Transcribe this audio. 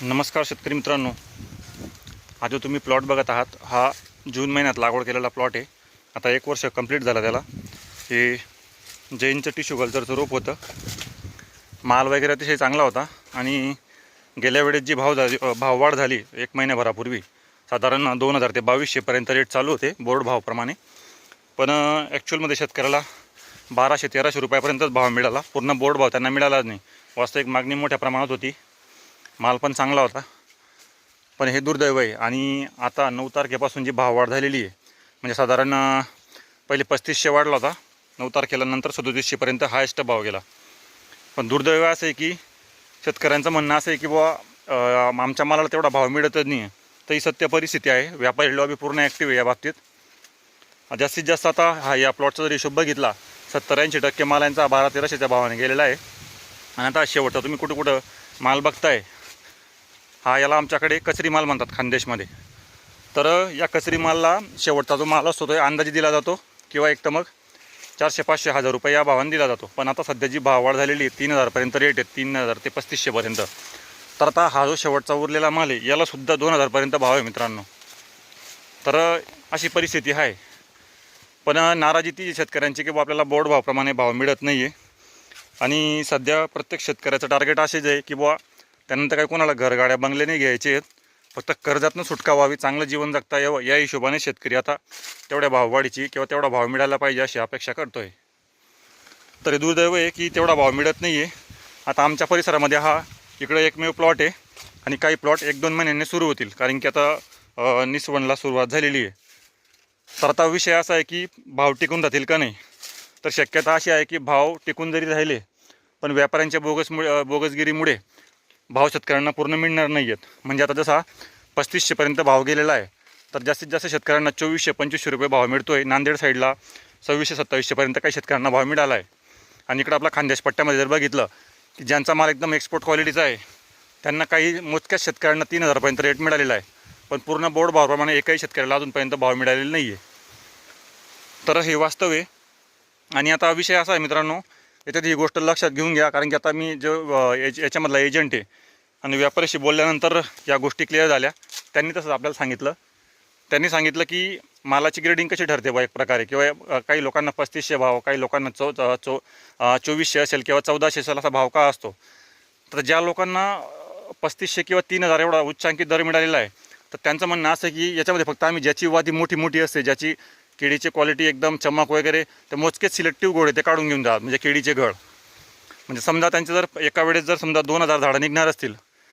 नमस्कार शेतकरी मित्रांनो, हा जो तुम्ही प्लॉट बघत आहात हा जून महिन्यात लागवड केलेला प्लॉट आहे. आता 1 वर्ष कंप्लीट झाला त्याला. हे जैनचं टिश्यू कल्चरचं रोप होतं. माल वगैरे अतिशय चांगला होता आणि गेल्या वेळेस जी भाववाढ झाली 1 महिन्याभरापूर्वी साधारण 2000 ते 2200पर्यंत रेट चालू होते बोर्ड भावाप्रमाणे. पण ॲक्च्युअलमध्ये शेतकऱ्याला 1200-1300 रुपयापर्यंतच भाव मिळाला. पूर्ण बोर्ड भाव त्यांना मिळालाच नाही. वास्तविक मागणी मोठ्या प्रमाणात होती, माल पण चांगला होता. पण हे दुर्दैव आहे. आणि आता 9 तारखेपासून जी भाववाढ झालेली आहे, म्हणजे साधारण पहिले 3500 वाढला होता, 9 तारखेला नंतर 3700पर्यंत हायेस्ट भाव गेला. पण दुर्दैव असं आहे की शेतकऱ्यांचं म्हणणं असं आहे की बुवा आमच्या मालाला तेवढा भाव मिळतच नाही आहे. तर ही सत्य परिस्थिती आहे. व्यापारी लॉबी पूर्ण ॲक्टिव्ह आहे या बाबतीत. जास्तीत जास्त आता या प्लॉटचा जर हिशोब बघितला 70-80% माल यांचा 1200-1300च्या भावाने गेलेला आहे. आणि आता शेवटचा तुम्ही कुठं माल बघताय, हा याला आमच्याकडे कचरी माल म्हणतात खानदेशमध्ये. तर या कचरी मालला शेवटचा जो माल असतो तो अंदाजे दिला जातो, किंवा एक तर मग 400-500-1000 रुपये या भावाने दिला जातो. पण आता सध्या जी भाववाढ झालेली आहे 3000पर्यंत रेट आहे, 3000 ते 3500पर्यंत. तर आता हा जो शेवटचा उरलेला माल आहे यालासुद्धा 2000पर्यंत भाव आहे मित्रांनो. तर अशी परिस्थिती आहे. पण नाराजी ती शेतकऱ्यांची की आपल्याला बोर्ड भावाप्रमाणे भाव मिळत नाही आहे. आणि सध्या प्रत्येक शेतकऱ्याचं टार्गेट असेच आहे की बुवा त्यानंतर काही कोणाला घरगाड्या बंगले नाही घ्यायचे आहेत, फक्त कर्जातनं सुटका व्हावी, चांगलं जीवन जगता यावं, या हिशोबाने शेतकरी आता तेवढ्या भाववाढीची किंवा तेवढा भाव मिळायला पाहिजे अशी अपेक्षा करतो आहे. तर दुर्दैव आहे की तेवढा भाव मिळत नाही आहे. आता आमच्या परिसरामध्ये हा इकडे एकमेव प्लॉट आहे आणि काही प्लॉट 1-2 महिन्यांनी सुरू होतील, कारण की आता निसवणला सुरुवात झालेली आहे. तर आता विषय असा आहे की भाव टिकून राहतील का नाही. तर शक्यता अशी आहे की भाव टिकून जरी राहिले पण व्यापाऱ्यांच्या बोगसगिरीमुळे भाव शेतकऱ्यांना पूर्ण मिळणार नाही आहेत. म्हणजे आता जसा 3500पर्यंत भाव गेलेला आहे, तर जास्तीत जास्त शेतकऱ्यांना 2400-2500 रुपये भाव मिळतो आहे. नांदेड साईडला 2600-2700पर्यंत काही शेतकऱ्यांना भाव मिळाला आहे. आणि इकडं आपला खानदेश पट्ट्यामध्ये जर बघितलं की ज्यांचा माल एकदम एक्सपोर्ट क्वालिटीचा आहे त्यांना काही मोजक्याच शेतकऱ्यांना 3000पर्यंत रेट मिळालेला आहे. पण पूर्ण बोर्ड भावाप्रमाणे एकही शेतकऱ्याला अजूनपर्यंत भाव मिळालेला नाही आहे. तर हे वास्तव आहे. आणि आता विषय असा आहे मित्रांनो, याच्यात ही गोष्ट लक्षात घेऊन घ्या, कारण की आता मी जो याच्यामधला एजंट आहे आणि व्यापाऱ्याशी बोलल्यानंतर या गोष्टी क्लिअर झाल्या. त्यांनी तसंच आपल्याला सांगितलं. त्यांनी सांगितलं की मालाची ग्रेडिंग कशी ठरते बा एक प्रकारे, किंवा काही लोकांना 3500 भाव, काही लोकांना 2400 असेल किंवा 1400 असेल असा भाव का असतो. तर ज्या लोकांना 3500 किंवा 3000 एवढा उच्चांकित दर मिळालेला आहे, तर त्यांचं म्हणणं असं की याच्यामध्ये फक्त आम्ही ज्याची वादी मोठी असते, ज्याची केळीची क्वालिटी एकदम चमक वगैरे, तर मोजकेच सिलेक्टिव्ह गोळे ते काढून घेऊन जातात, म्हणजे केळीचे घड. म्हणजे समजा त्यांचे जर एका वेळेस जर समजा 2000 झाडं निघणार असतील